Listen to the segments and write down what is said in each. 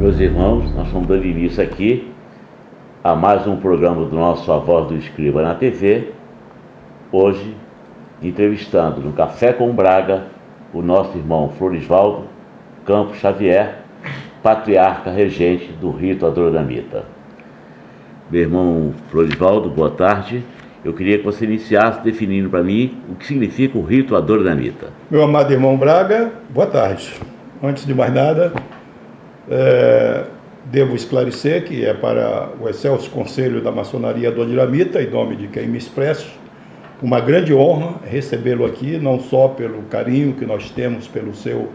Meus irmãos, nós estamos dando início aqui a mais um programa do nosso A Voz do Escriba na TV. Hoje, entrevistando no Café com Braga o nosso irmão Florisvaldo Campos Xavier, patriarca regente do rito adoramita. Meu irmão Florisvaldo, boa tarde. Eu queria que você iniciasse definindo para mim o que significa o rito adoramita. Meu amado irmão Braga, boa tarde. Antes de mais nada, devo esclarecer que é para o Excelso Conselho da Maçonaria Adoramita, em nome de quem me expresso, uma grande honra recebê-lo aqui, não só pelo carinho que nós temos pelo seu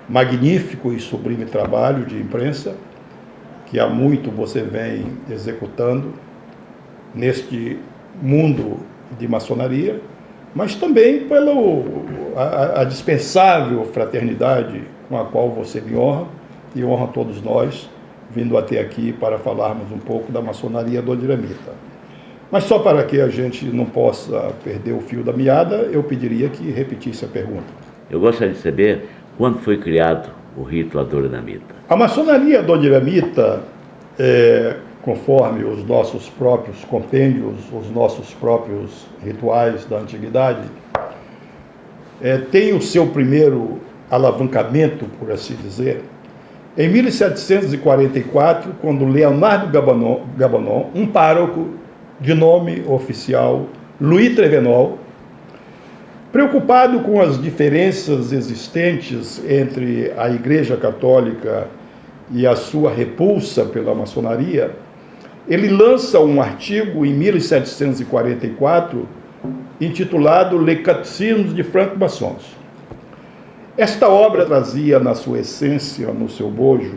magnífico e sublime trabalho de imprensa, que há muito você vem executando neste mundo de maçonaria, mas também pela dispensável fraternidade com a qual você me honra e honra todos nós, vindo até aqui para falarmos um pouco da maçonaria adoramita. Mas só para que a gente não possa perder o fio da meada, eu pediria que repetisse a pergunta. Eu gostaria de saber quando foi criado o rito adoramita. A maçonaria adoramita, conforme os nossos próprios compêndios, os nossos próprios rituais da antiguidade, tem o seu primeiro alavancamento, por assim dizer, em 1744, quando Leonardo Gabanon, um pároco de nome oficial, Louis Trevenol, preocupado com as diferenças existentes entre a Igreja Católica e a sua repulsa pela maçonaria, ele lança um artigo em 1744 intitulado Les Catéchismes de Francs-Maçons. Esta obra trazia na sua essência, no seu bojo,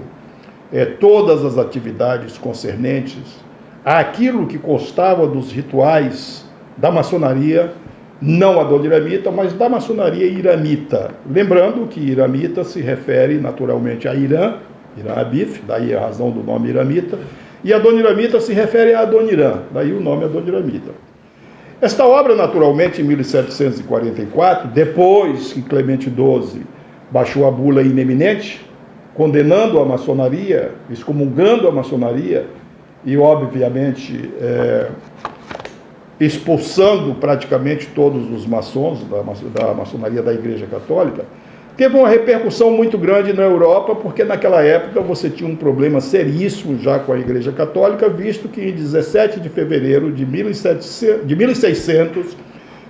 todas as atividades concernentes àquilo que constava dos rituais da maçonaria, não adoramita, mas da maçonaria iramita. Lembrando que iramita se refere naturalmente a Irã Abif, daí a razão do nome iramita, e Adoniramita se refere a Adoniram, daí o nome Adoniramita. Esta obra, naturalmente, em 1744, depois que Clemente XII baixou a bula ineminente, condenando a maçonaria, excomungando a maçonaria e, obviamente, expulsando praticamente todos os maçons da maçonaria da Igreja Católica, teve uma repercussão muito grande na Europa, porque naquela época você tinha um problema seríssimo já com a Igreja Católica, visto que em 17 de fevereiro de 1600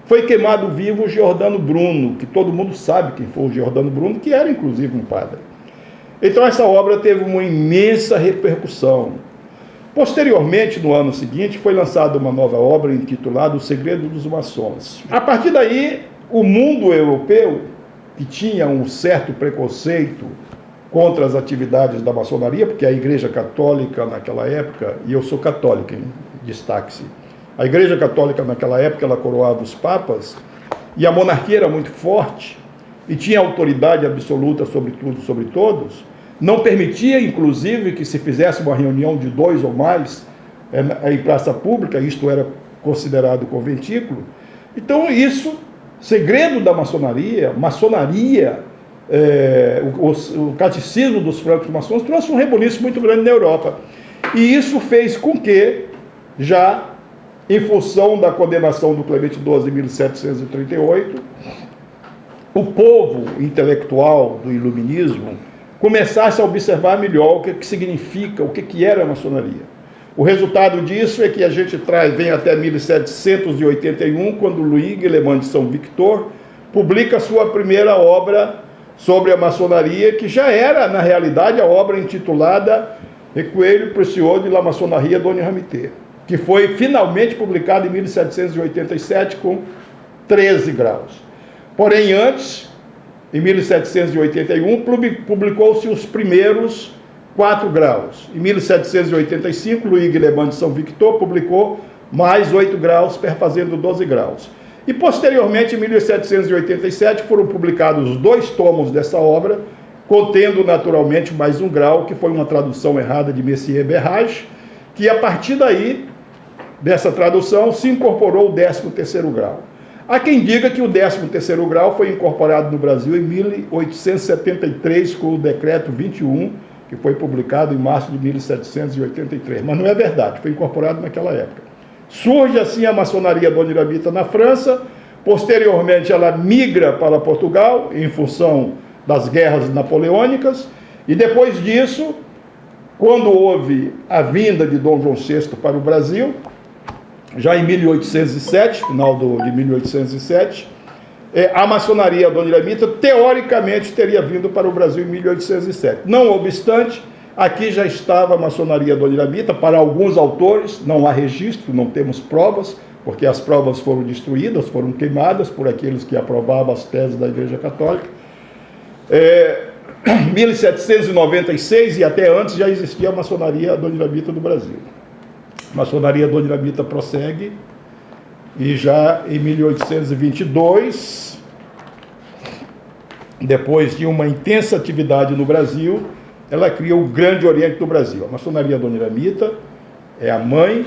foi queimado vivo o Giordano Bruno, que todo mundo sabe quem foi o Giordano Bruno, que era inclusive um padre. Então essa obra teve uma imensa repercussão. Posteriormente, no ano seguinte, foi lançada uma nova obra intitulada O Segredo dos Maçons. A partir daí, o mundo europeu, que tinha um certo preconceito contra as atividades da maçonaria, porque a Igreja Católica naquela época, e eu sou católico, hein? Destaque-se, a Igreja Católica naquela época, ela coroava os papas, e a monarquia era muito forte, e tinha autoridade absoluta sobre tudo, sobre todos, não permitia, inclusive, que se fizesse uma reunião de 2 ou mais em praça pública, isto era considerado conventículo. Então isso, segredo da maçonaria, o catecismo dos francos-maçons trouxe um reboliço muito grande na Europa. E isso fez com que, já em função da condenação do Clemente XII em 1738, o povo intelectual do iluminismo começasse a observar melhor o que significa, o que era a maçonaria. O resultado disso é que a gente vem até 1781, quando Louis Guillemant de São Victor publica a sua primeira obra sobre a maçonaria, que já era, na realidade, a obra intitulada Recueil Précieux de la Maçonnerie Adoramite, que foi finalmente publicada em 1787 com 13 graus. Porém, antes, em 1781, publicou-se os primeiros 4 graus. Em 1785, Louis Guillemant de São Victor publicou mais 8 graus, perfazendo 12 graus. E, posteriormente, em 1787, foram publicados 2 tomos dessa obra, contendo, naturalmente, mais 1 grau, que foi uma tradução errada de Messier Berrage, que, a partir daí, dessa tradução, se incorporou o 13º grau. Há quem diga que o 13º grau foi incorporado no Brasil em 1873, com o decreto 21 que foi publicado em março de 1783, mas não é verdade, foi incorporado naquela época. Surge assim a maçonaria adoniramita na França, posteriormente ela migra para Portugal, em função das guerras napoleônicas, e depois disso, quando houve a vinda de Dom João VI para o Brasil, já em 1807, final de 1807, a maçonaria adoniramita teoricamente teria vindo para o Brasil em 1807. Não obstante, aqui já estava a maçonaria adoniramita, para alguns autores, não há registro, não temos provas, porque as provas foram destruídas, foram queimadas por aqueles que aprovavam as teses da Igreja Católica. 1796 e até antes já existia a maçonaria adoniramita do Brasil. A maçonaria adoniramita prossegue e já em 1822, depois de uma intensa atividade no Brasil, ela cria o Grande Oriente do Brasil. A maçonaria adoniramita é a mãe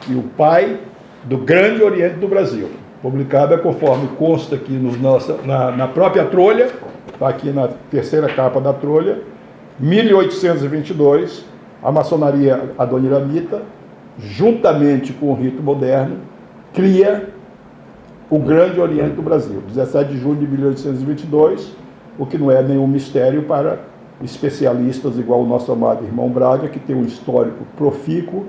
e o pai do Grande Oriente do Brasil, publicada conforme consta aqui na própria trolha, está aqui na terceira capa da trolha, 1822, a maçonaria adoniramita, juntamente com o rito moderno, cria o Grande Oriente do Brasil, 17 de junho de 1822, o que não é nenhum mistério para especialistas igual o nosso amado irmão Braga, que tem um histórico profícuo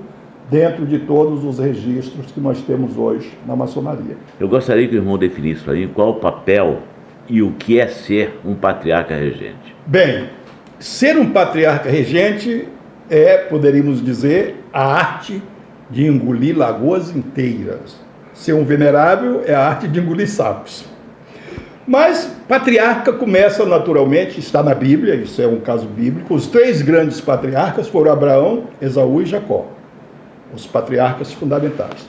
dentro de todos os registros que nós temos hoje na maçonaria. Eu gostaria que o irmão definisse para mim qual o papel e o que é ser um patriarca regente. Bem, ser um patriarca regente é, poderíamos dizer, a arte de engolir lagoas inteiras. Ser um venerável é a arte de engolir sapos. Mas patriarca começa naturalmente, está na Bíblia, isso é um caso bíblico. Os três grandes patriarcas foram Abraão, Esaú e Jacó, os patriarcas fundamentais.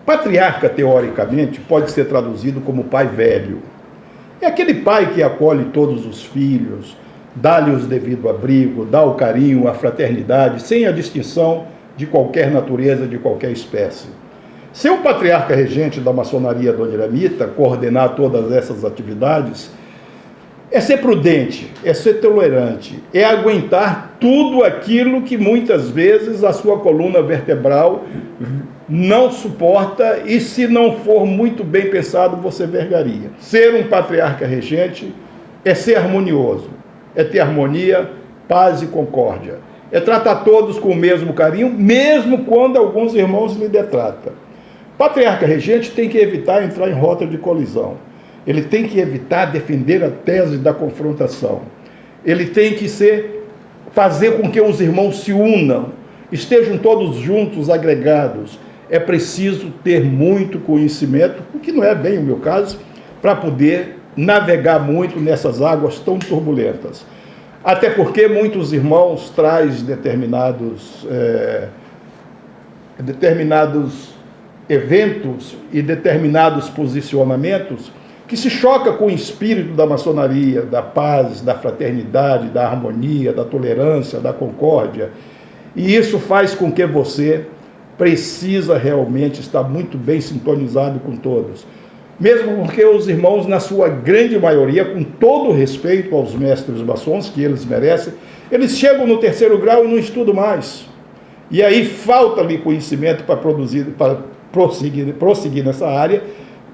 Patriarca, teoricamente, pode ser traduzido como pai velho. É aquele pai que acolhe todos os filhos, dá-lhes o devido abrigo, dá o carinho, a fraternidade, sem a distinção de qualquer natureza, de qualquer espécie. Ser um patriarca regente da maçonaria adoniramita, coordenar todas essas atividades, é ser prudente, é ser tolerante, é aguentar tudo aquilo que muitas vezes a sua coluna vertebral não suporta e, se não for muito bem pensado, você vergaria. Ser um patriarca regente é ser harmonioso, é ter harmonia, paz e concórdia. É tratar todos com o mesmo carinho, mesmo quando alguns irmãos lhe detratam. Patriarca regente tem que evitar entrar em rota de colisão. Ele tem que evitar defender a tese da confrontação. Ele tem que fazer com que os irmãos se unam, estejam todos juntos, agregados. É preciso ter muito conhecimento, o que não é bem o meu caso, para poder navegar muito nessas águas tão turbulentas. Até porque muitos irmãos trazem determinados eventos e determinados posicionamentos que se choca com o espírito da maçonaria, da paz, da fraternidade, da harmonia, da tolerância, da concórdia. E isso faz com que você precisa realmente estar muito bem sintonizado com todos. Mesmo porque os irmãos, na sua grande maioria, com todo respeito aos mestres maçons, que eles merecem, eles chegam no terceiro grau e não estudam mais. E aí falta-lhe conhecimento para prosseguir nessa área,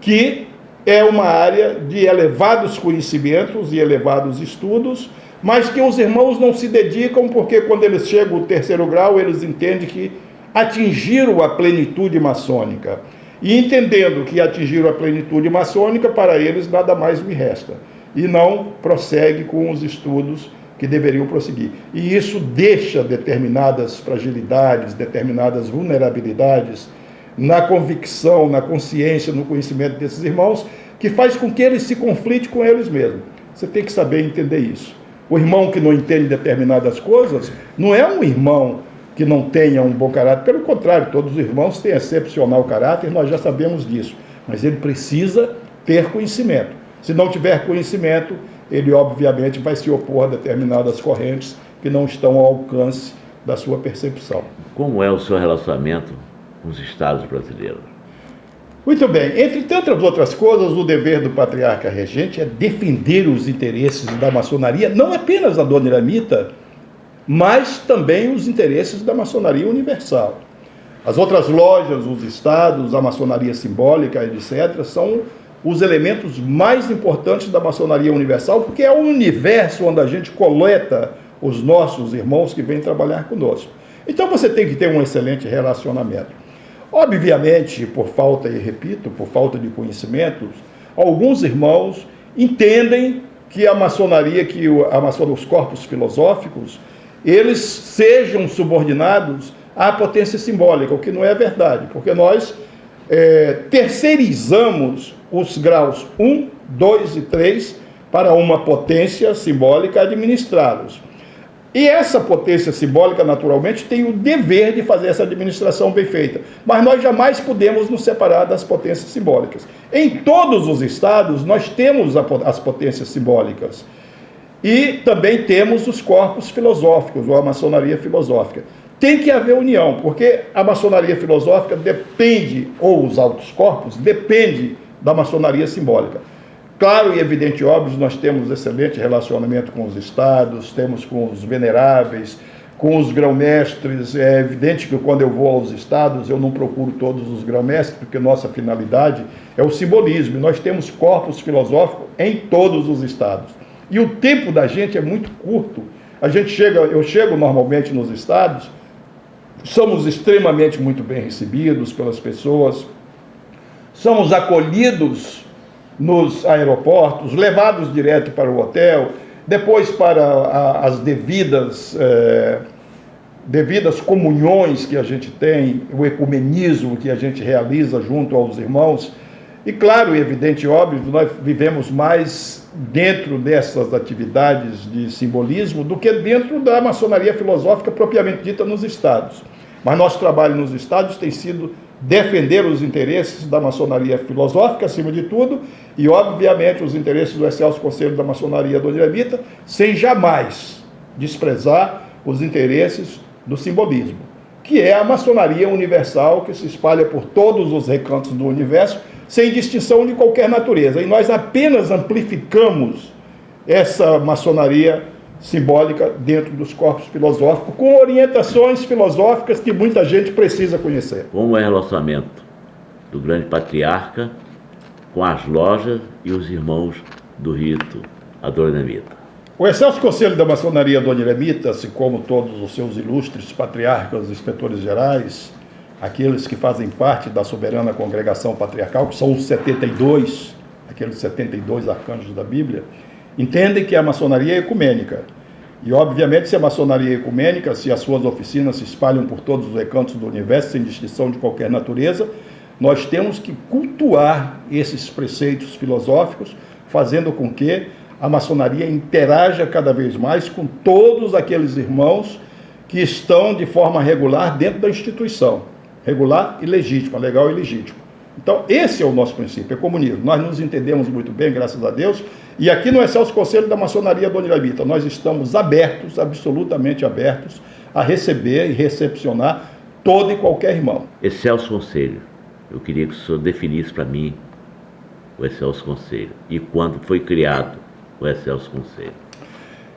que é uma área de elevados conhecimentos e elevados estudos, mas que os irmãos não se dedicam porque quando eles chegam ao terceiro grau, eles entendem que atingiram a plenitude maçônica. E entendendo que atingiram a plenitude maçônica, para eles nada mais me resta. E não prossegue com os estudos que deveriam prosseguir. E isso deixa determinadas fragilidades, determinadas vulnerabilidades na convicção, na consciência, no conhecimento desses irmãos, que faz com que eles se conflitem com eles mesmos. Você tem que saber entender isso. O irmão que não entende determinadas coisas não é um irmão que não tenha um bom caráter. Pelo contrário, todos os irmãos têm excepcional caráter, nós já sabemos disso. Mas ele precisa ter conhecimento. Se não tiver conhecimento, ele obviamente vai se opor a determinadas correntes que não estão ao alcance da sua percepção. Como é o seu relacionamento com os estados brasileiros? Muito bem. Entre tantas outras coisas, o dever do patriarca regente é defender os interesses da maçonaria, não apenas adoniramita, mas também os interesses da maçonaria universal. As outras lojas, os estados, a maçonaria simbólica, etc., são os elementos mais importantes da maçonaria universal, porque é o universo onde a gente coleta os nossos irmãos que vêm trabalhar conosco. Então você tem que ter um excelente relacionamento. Obviamente, por falta, e repito, por falta de conhecimentos, alguns irmãos entendem que a maçonaria, os corpos filosóficos, eles sejam subordinados à potência simbólica, o que não é verdade, porque nós terceirizamos os graus 1, 2 e 3 para uma potência simbólica administrá-los. E essa potência simbólica, naturalmente, tem o dever de fazer essa administração bem feita. Mas nós jamais podemos nos separar das potências simbólicas. Em todos os estados, nós temos as potências simbólicas. E também temos os corpos filosóficos, ou a maçonaria filosófica. Tem que haver união, porque a maçonaria filosófica depende, ou os altos corpos, depende da maçonaria simbólica. Claro e evidente, óbvio, nós temos excelente relacionamento com os estados, temos com os veneráveis, com os grão-mestres. É evidente que quando eu vou aos estados, eu não procuro todos os grão-mestres, porque nossa finalidade é o simbolismo. E nós temos corpos filosóficos em todos os estados. E o tempo da gente é muito curto. Eu chego normalmente nos estados, somos extremamente muito bem recebidos pelas pessoas, somos acolhidos nos aeroportos, levados direto para o hotel, depois para as devidas comunhões que a gente tem, o ecumenismo que a gente realiza junto aos irmãos. E claro, e evidente, óbvio, nós vivemos mais dentro dessas atividades de simbolismo do que dentro da maçonaria filosófica propriamente dita nos estados. Mas nosso trabalho nos estados tem sido defender os interesses da maçonaria filosófica, acima de tudo, e, obviamente, os interesses do Excelso Conselho da Maçonaria Dona Iramita, sem jamais desprezar os interesses do simbolismo, que é a maçonaria universal que se espalha por todos os recantos do universo, sem distinção de qualquer natureza. E nós apenas amplificamos essa maçonaria simbólica dentro dos corpos filosóficos, com orientações filosóficas que muita gente precisa conhecer. Como é o relacionamento do grande patriarca com as lojas e os irmãos do rito, a Dona Iramita? O Excelso Conselho da Maçonaria Dona Iramita, assim como todos os seus ilustres patriarcas, inspetores gerais, aqueles que fazem parte da soberana congregação patriarcal, que são os 72, aqueles 72 arcanjos da Bíblia, entendem que a maçonaria é ecumênica. E, obviamente, se a maçonaria é ecumênica, se as suas oficinas se espalham por todos os recantos do universo, sem distinção de qualquer natureza, nós temos que cultuar esses preceitos filosóficos, fazendo com que a maçonaria interaja cada vez mais com todos aqueles irmãos que estão de forma regular dentro da instituição. Regular e legítima, legal e legítimo. Então, esse é o nosso princípio, é comunismo. Nós nos entendemos muito bem, graças a Deus, e aqui no Excelso Conselho da Maçonaria Dona Iramita, nós estamos abertos, absolutamente abertos, a receber e recepcionar todo e qualquer irmão. Excelso Conselho, eu queria que o senhor definisse para mim o Excelso Conselho e quando foi criado o Excelso Conselho.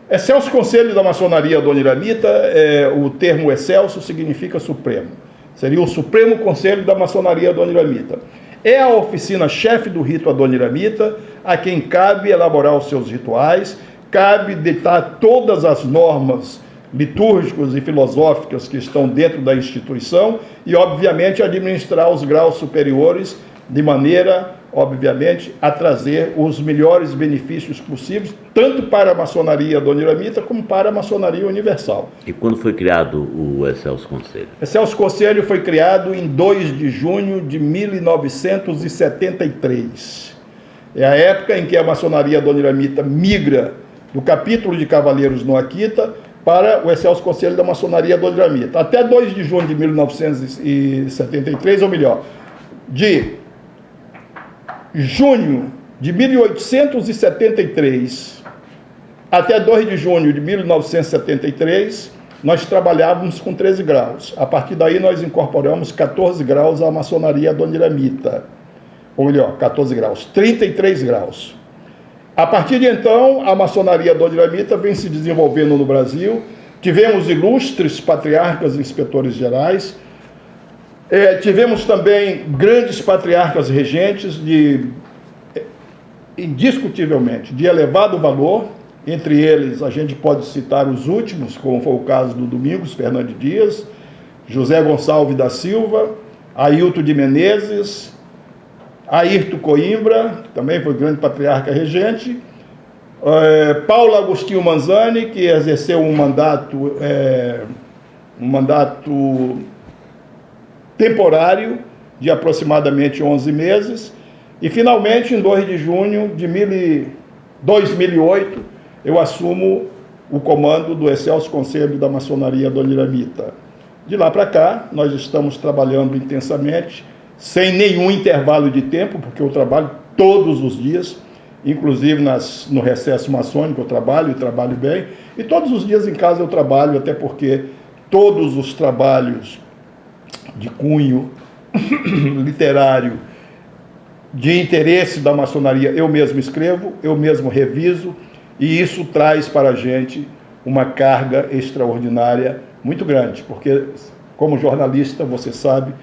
Excelso Conselho da Maçonaria Dona Iramita, o termo Excelso significa supremo. Seria o Supremo Conselho da Maçonaria Dona Iramita. É a oficina-chefe do rito a Dona Iramita, a quem cabe elaborar os seus rituais, cabe ditar todas as normas litúrgicas e filosóficas que estão dentro da instituição e, obviamente, administrar os graus superiores de maneira, obviamente, a trazer os melhores benefícios possíveis, tanto para a maçonaria Dona Iramita como para a maçonaria universal. E quando foi criado o Excelso Conselho? Excelso Conselho foi criado em 2 de junho de 1973. É a época em que a maçonaria Dona Iramita migra do capítulo de Cavaleiros no Akita para o Excelso Conselho da Maçonaria Dona Iramita. Até 2 de junho de 1973, ou melhor, de junho de 1873 até 2 de junho de 1973, nós trabalhávamos com 13 graus. A partir daí, nós incorporamos 14 graus à maçonaria Dona Iramita. Ou melhor, 14 graus, 33 graus. A partir de então, a maçonaria Dona Iramita vem se desenvolvendo no Brasil, tivemos ilustres patriarcas e inspetores gerais, tivemos também grandes patriarcas regentes indiscutivelmente, de elevado valor. Entre eles, a gente pode citar os últimos, como foi o caso do Domingos Fernandes Dias, José Gonçalves da Silva, Ailton de Menezes, Ayrton Coimbra, que também foi grande patriarca regente, Paulo Agostinho Manzani, que exerceu um mandato temporário de aproximadamente 11 meses, e finalmente, em 2 de junho de 2008, eu assumo o comando do Excelso Conselho da Maçonaria Dona Iramita. De lá para cá, nós estamos trabalhando intensamente, sem nenhum intervalo de tempo, porque eu trabalho todos os dias, inclusive no recesso maçônico eu trabalho e trabalho bem, e todos os dias em casa eu trabalho, até porque todos os trabalhos de cunho literário, de interesse da maçonaria, eu mesmo escrevo, eu mesmo reviso, e isso traz para a gente uma carga extraordinária muito grande, porque, como jornalista, você sabe,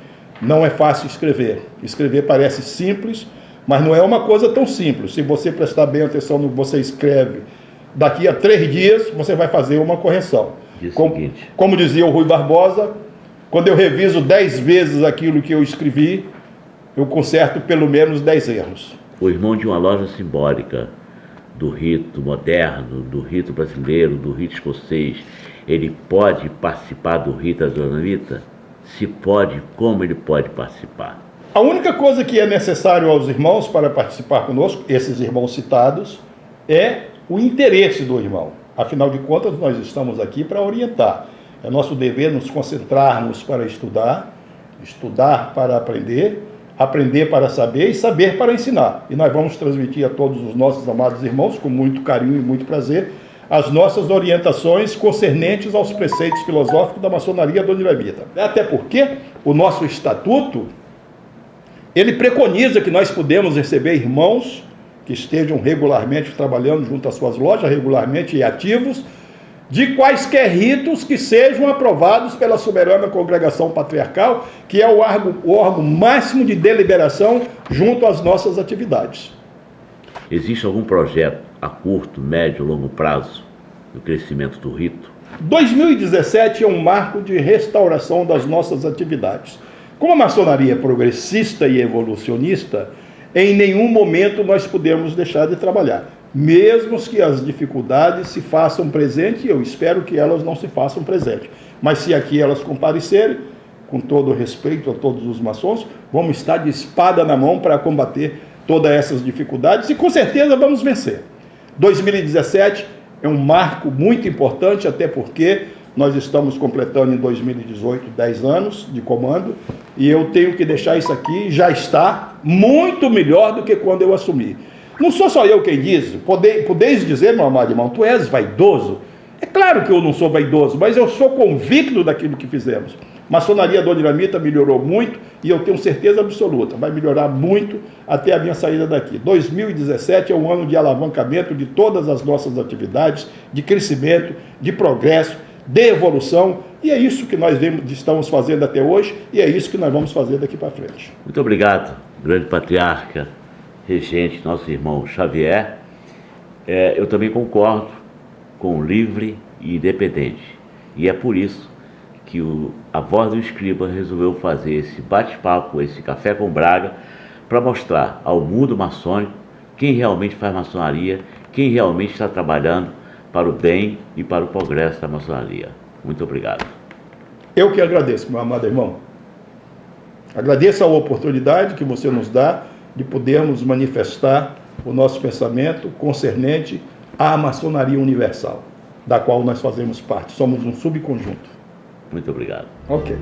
não é fácil escrever. Escrever parece simples, mas não é uma coisa tão simples. Se você prestar bem atenção no que você escreve, daqui a 3 dias você vai fazer uma correção. Como dizia o Rui Barbosa, quando eu reviso 10 vezes aquilo que eu escrevi, eu conserto pelo menos 10 erros. O irmão de uma loja simbólica do rito moderno, do rito brasileiro, do rito escocês, ele pode participar do rito adonamita? Se pode, como ele pode participar? A única coisa que é necessário aos irmãos para participar conosco, esses irmãos citados, é o interesse do irmão. Afinal de contas, nós estamos aqui para orientar. É nosso dever nos concentrarmos para estudar, estudar para aprender, aprender para saber e saber para ensinar. E nós vamos transmitir a todos os nossos amados irmãos, com muito carinho e muito prazer, as nossas orientações concernentes aos preceitos filosóficos da maçonaria Dona Iramita. Até porque o nosso estatuto, ele preconiza que nós podemos receber irmãos que estejam regularmente trabalhando junto às suas lojas, regularmente e ativos, de quaisquer ritos que sejam aprovados pela soberana congregação patriarcal, que é o órgão máximo de deliberação junto às nossas atividades. Existe algum projeto a curto, médio, longo prazo no crescimento do rito? 2017 é um marco de restauração das nossas atividades. Como a maçonaria é progressista e evolucionista, em nenhum momento nós podemos deixar de trabalhar. Mesmo que as dificuldades se façam presentes, eu espero que elas não se façam presentes. Mas se aqui elas comparecerem, com todo respeito a todos os maçons, vamos estar de espada na mão para combater todas essas dificuldades e com certeza vamos vencer. 2017 é um marco muito importante, até porque nós estamos completando em 2018 10 anos de comando, e eu tenho que deixar isso aqui, já está muito melhor do que quando eu assumi. Não sou só eu quem diz, podeis dizer, meu amado irmão, tu és vaidoso? É claro que eu não sou vaidoso, mas eu sou convicto daquilo que fizemos. Maçonaria Dona Iramita melhorou muito, e eu tenho certeza absoluta, vai melhorar muito até a minha saída daqui. 2017 é um ano de alavancamento de todas as nossas atividades, de crescimento, de progresso, de evolução, e é isso que nós estamos fazendo até hoje, e é isso que nós vamos fazer daqui para frente. Muito obrigado, grande patriarca, regente, nosso irmão Xavier. Eu também concordo com o livre e independente, e é por isso que a Voz do Escriba resolveu fazer esse bate-papo, esse Café com Braga, para mostrar ao mundo maçônico quem realmente faz maçonaria, quem realmente está trabalhando para o bem e para o progresso da maçonaria. Muito obrigado. Eu que agradeço, meu amado irmão. Agradeço a oportunidade que você nos dá de podermos manifestar o nosso pensamento concernente à maçonaria universal, da qual nós fazemos parte. Somos um subconjunto. Muito obrigado. Ok.